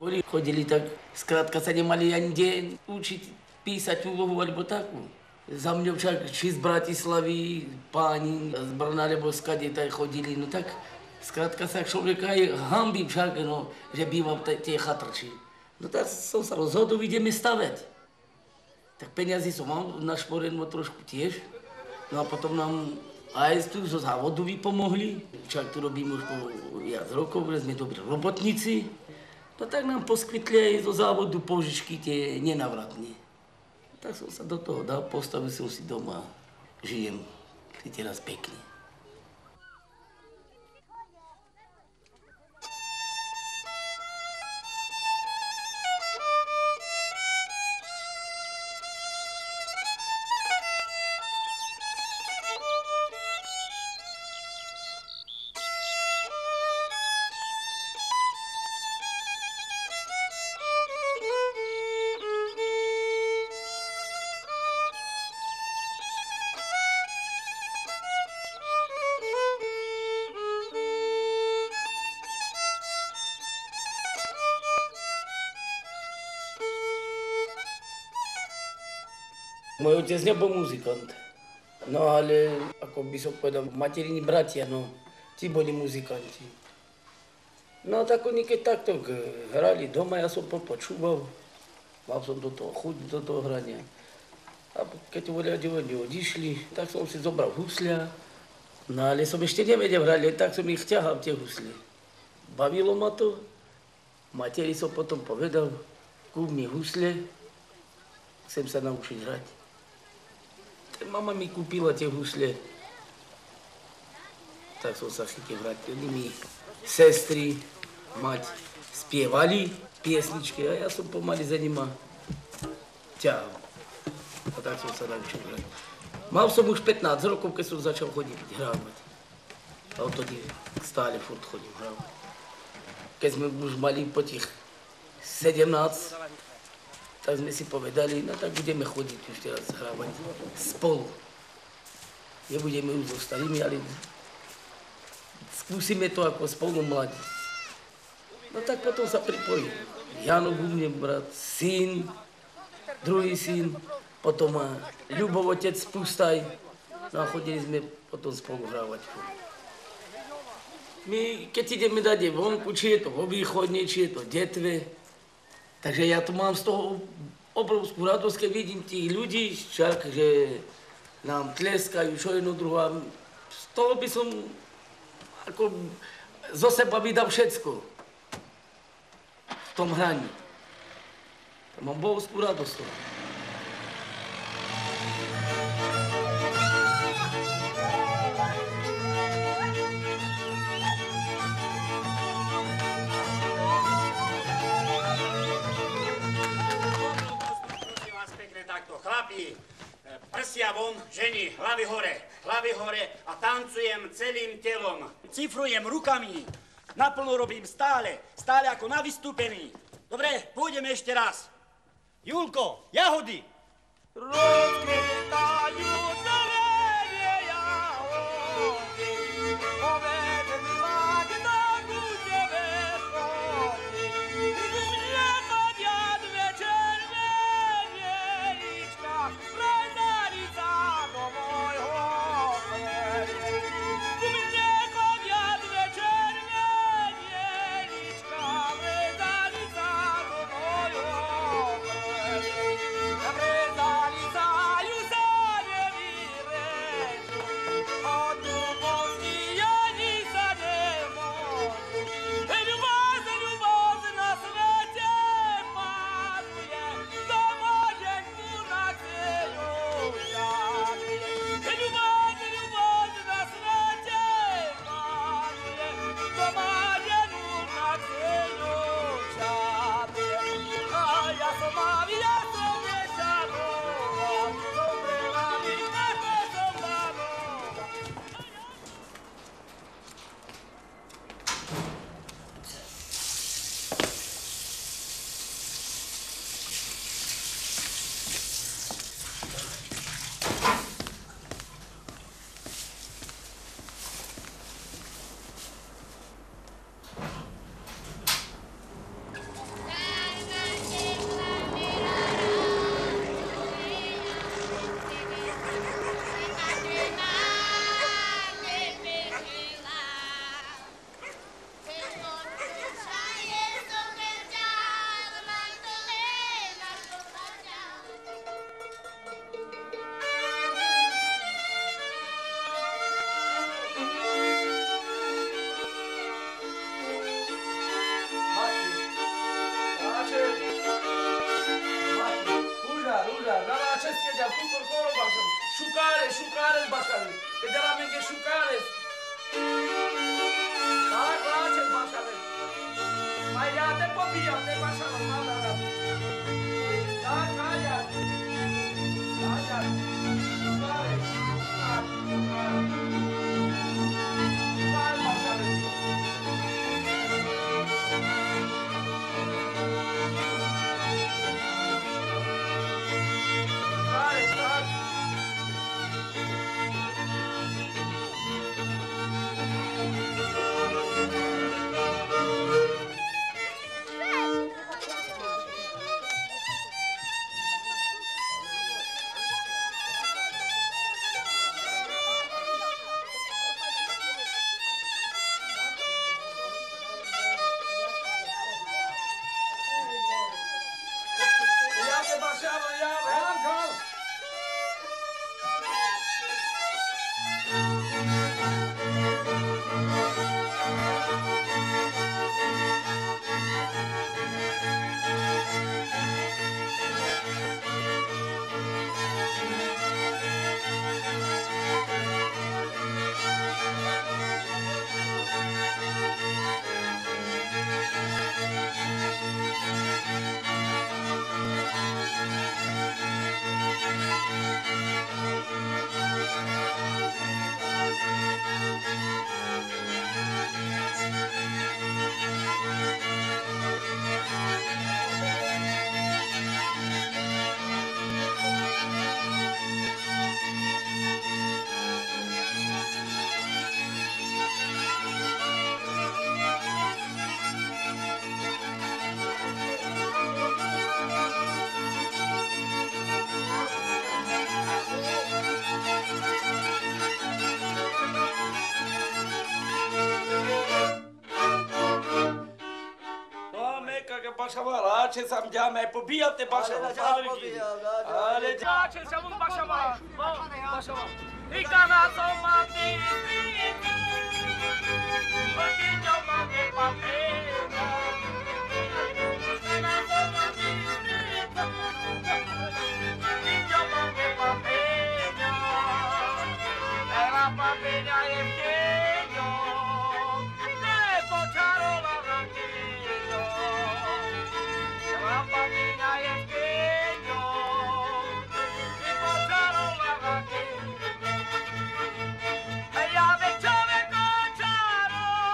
Chodili tak, skrátka sa nemali ani kde učiť písať úlohu alebo takú. Za mňou však či z Bratislavy, páni z Brna alebo skade tak chodili, no tak skrátka sa človek aj hanbí však, no, že bývam tie chatrči. No tak som sa rozhodol, ideme stavať. Tak peniazy som mal na šporeno trošku tiež. No a potom nám aj tu zo závodu vypomohli. Však tu robím už po viac rokov, sme dobrí robotníci. No tak nám poskytli aj zo závodu požičky tie nenavratné. Tak som sa do toho dal, postavil som si doma. Žijem si teraz pekne. Môj otec nebol muzikant, no ale, ako by som povedal, materini bratia, no, tí boli muzikanti. No tak oni keď takto hrali doma, ja som počúval, mal som do toho chuť, do toho hrania. A keď oni odišli, tak som si zobral husľa, no ale som ešte nevedel hrať, tak som ich ťahal tie husle. Bavilo ma to, materi som potom povedal, kúp mi husle, chcem sa naučiť hrať. Mama mi kúpila tie husle, tak som sa chytil hrať. Oni mi sestry, mať spievali piesničky a ja som pomaly za nima ťahal. A tak som sa naučil hrať. Mal som už 15 rokov, keď som začal chodiť hrávať. A odtedy stále furt chodím hrávať. Keď sme už mali po tých 17, tak sme si povedali, no tak budeme chodiť už teraz hrávať spolu. Nebudeme už so starými, ale skúsime to ako spolu mladí. No tak potom sa pripojil Jano Gumne, brat, syn, druhý syn, potom Ľubov otec Pustaj. No a chodili sme potom spolu hrávať. My, keď ideme dať vonku, či je to vo východne, či je to detve, takže ja tu mám z toho obrovskú radosť, keď vidím tých ľudí, však, že nám tleskajú, čo jedno druhá. Z toho by som ako zo seba vydal všetko v tom hraní. Mám obrovskú radosť z toho. Chlapi, prsia von, ženy, hlavy hore a tancujem celým telom. Cifrujem rukami, naplno robím stále ako na vystúpený. Dobre, pôjdeme ešte raz. Julko, jahody! Rozkvitajú zelenie jahody, povedz mi, ak na tebe chodí. Ku mne chodia dve černé nielička, prezali sa do môjho chlebu. Ku mne chodia dve černé nielička, prezali sa do môjho chlebu. Prezali sa ju sa neví țedea, tuturor colo, bașa. Șucare, bașa. Că de la mine șucare. Da, place, bașa. Mai ia-te popia, te bașa, da. Da, caia. Caia. Șucare. Șucare, bașa. Bașavala, ce să-mi dea mai pobijate bașavala. Ale, ce să-mi bașavala. Bașavala. I kana to mati, okinyo mati papena. Kana to mati, okinyo mati papena. Era papena empeño, ne tocaron la ranquillo. La papina es pequeño y botaron la vaquilla. Ella de chave cocharon.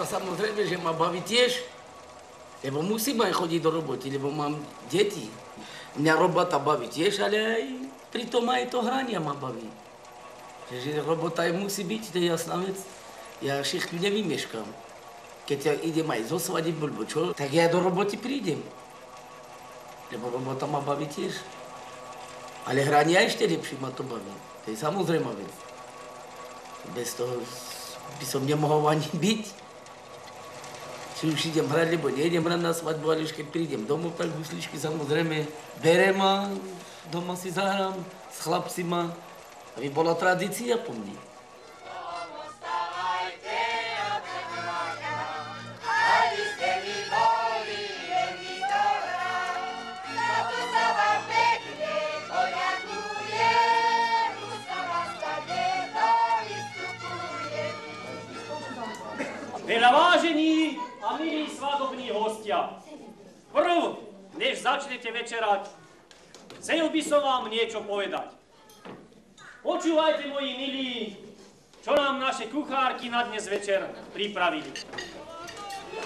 robota samozrejme, že ma baví tiež, lebo musím aj chodiť do roboty, lebo mám deti. Mňa robota baví tiež, ale aj pritom aj to hrania ma baví. Že robota aj musí byť, to je jasná vec. Ja všechny nevymeškám. Keď ja idem aj zo svadíb, alebo čo, tak ja do roboty prídem. Lebo robota ma baví tiež. Ale hrania ešte lepšie ma to baví. To je samozrejmá vec. Bez toho by som nemohol ani byť. Či už idem hrať, lebo nejdem hrať na svadbu, ale už keď prídem domov, tak husličky samozrejme berem a doma si zahrám s chlapcima, aby bola tradícia po mne. Veľa vážení a milí svadobní hostia. Prv, než začnete večerať, chcel by som vám niečo povedať. Počúvajte, moji milí, čo nám naše kuchárky na dnes večer pripravili.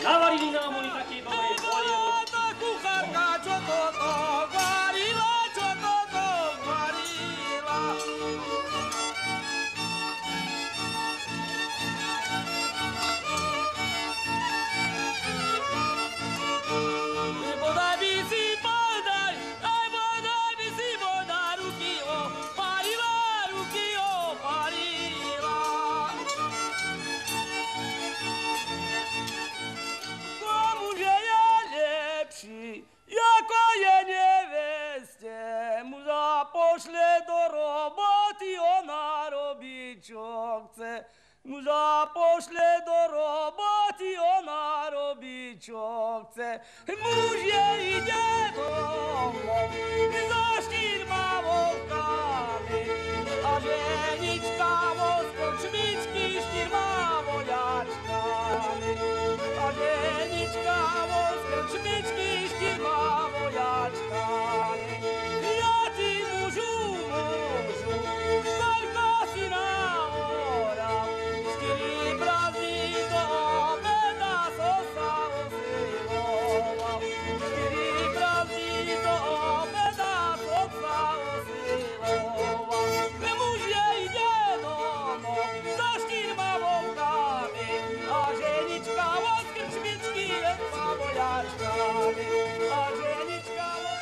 Navarili nám oni také dobré polievky. Tá kuchárka, čo toto varila, čo toto varila. Bodaj by si bodaj, aj bodaj by si bodaj ruky opalila, ruky opalila. Komuže je lepší, jako je neveste, muža pošle do roboty, ona robí, čo chce. Muža pošle do roboty, ona robí, čo chce. Muž je ide domov so 4 vovkami a ženička vo skočmičky 4 vojačkami. A ženička vo skočmičky 4 vojačkami. Ja ti mužu, koľko si nahoral, 4 brazdy do obeda som sa osiloval. 4 brazdy do obeda som sa osiloval. Muž je ide domov so 4 vovkami a ženička vo skrčmičky 2 vojačkami. A ženička vo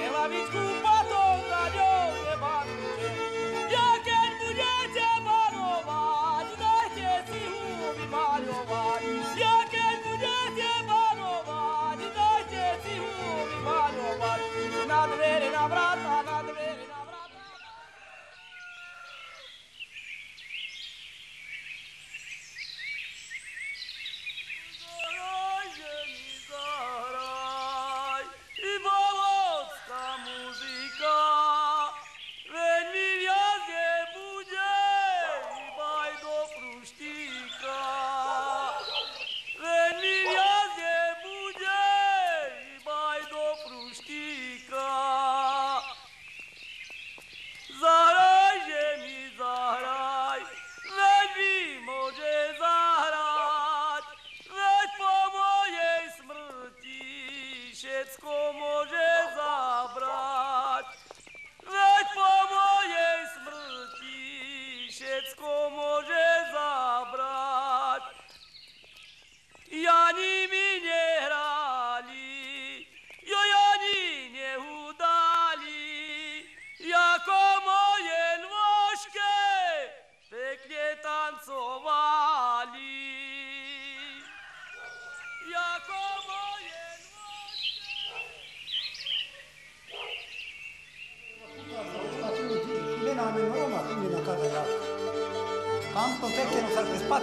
hlavičku, potom za ňou nebanujte. Ja keď budete banovať, dajte si huby maľovať. Ja keď budete banovať, dajte si huby maľovať. Na dvere, na vrata, na dvere, na vrata. Zahraj, ženi, zahraj, i volocká muzika.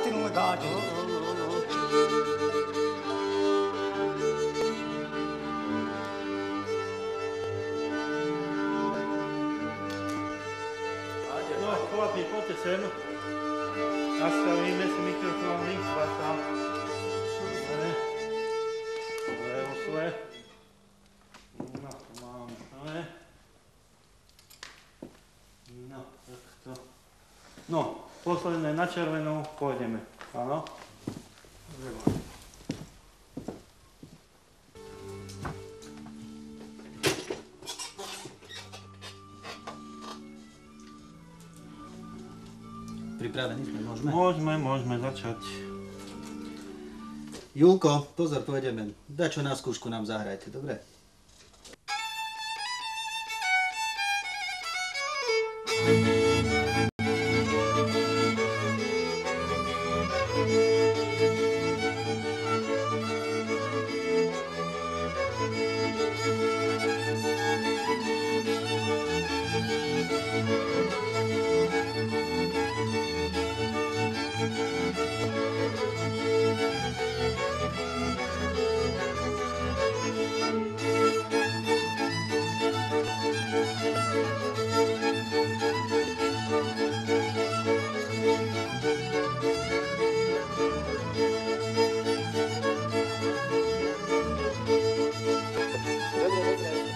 Martinu legáte. No, chlapi, poďte sem. Nastavíme si mikrofón, link vás tam. Dobre. No, to mám celé. No, takto. No, posledné na červenú, pôjdeme. Áno? Dobre. Pripravení sme, môžeme? Môžeme začať. Julko, pozor, pôjdeme. Dačo na skúšku nám zahrajte, dobre?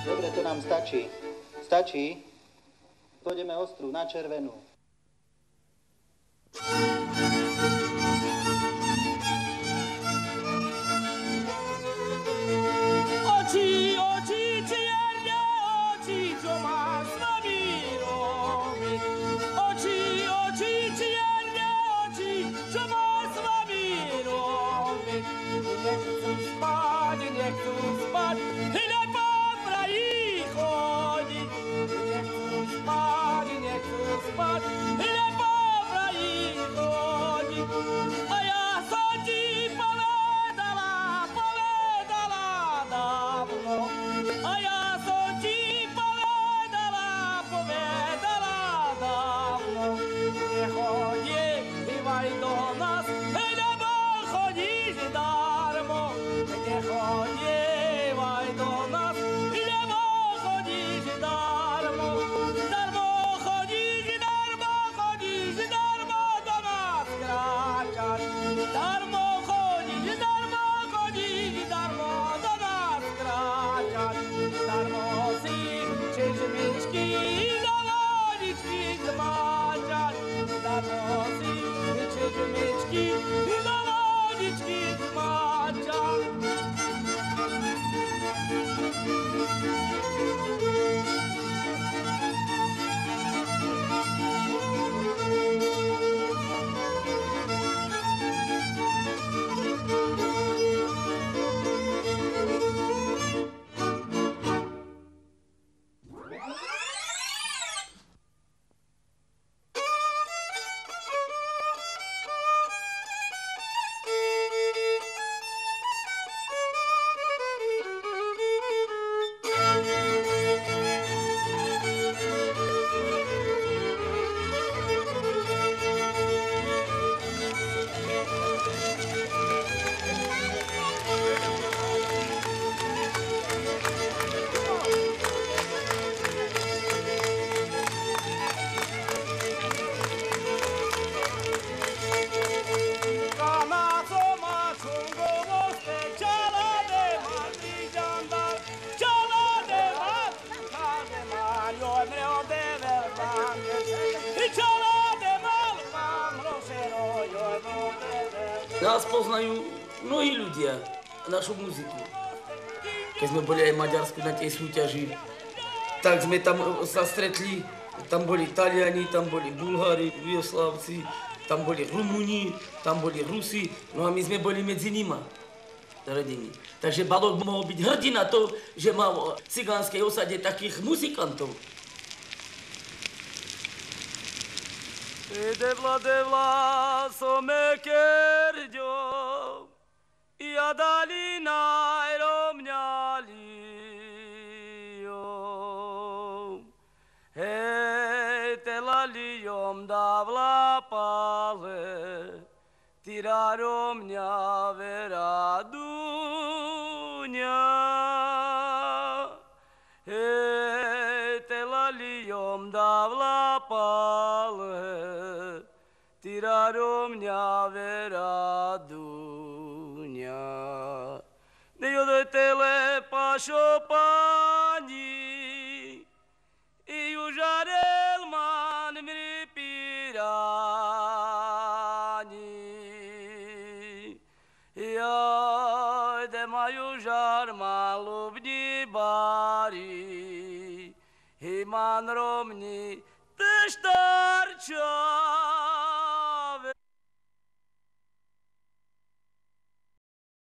Dobre, to nám stačí. Stačí? Pôjdeme ostru, na červenú. Oči, čierne oči, čo má s nami robiť. Oči, čierne oči, čo má s vami robiť. Nechcú spať, lebo prají chodiť. Nechcú spať, lebo prají chodiť. A ja som ti povedala dávno. A ja som ti povedala dávno. Nechodívaj do nás, lebo chodíš darmo. Nechodívaj do nás, lebo chodíš darmo. Darmo chodíš darmo do nás kráčaš. Darmo chodíš darmo do nás kráčaš. Darmo si čežmičky do vodičky zmáčaš. Darmo si čežmičky do vodičky zmáčaš. Nás poznajú mnohí ľudia, našu muziku. Keď sme boli aj v Maďarsku na tej súťaži, tak sme tam sa stretli, tam boli Taliani, tam boli Bulhári, Jugoslávci, tam boli Rumúni, tam boli Rusi, no a my sme boli medzi nimi zaradení. Takže Balogh mohol byť hrdý na to, že mal v cigánskej osade takých muzikantov. Devla some kerďo, ja dali najromňali. Hej, telaliom davla pale, romňa vera duňa. Tela liom davla pale, tira romňa vera duňa. Dio de tele pašo pani, i užarel man mri pirani. Ja de maju žar malubni bari, i man romni te štarča.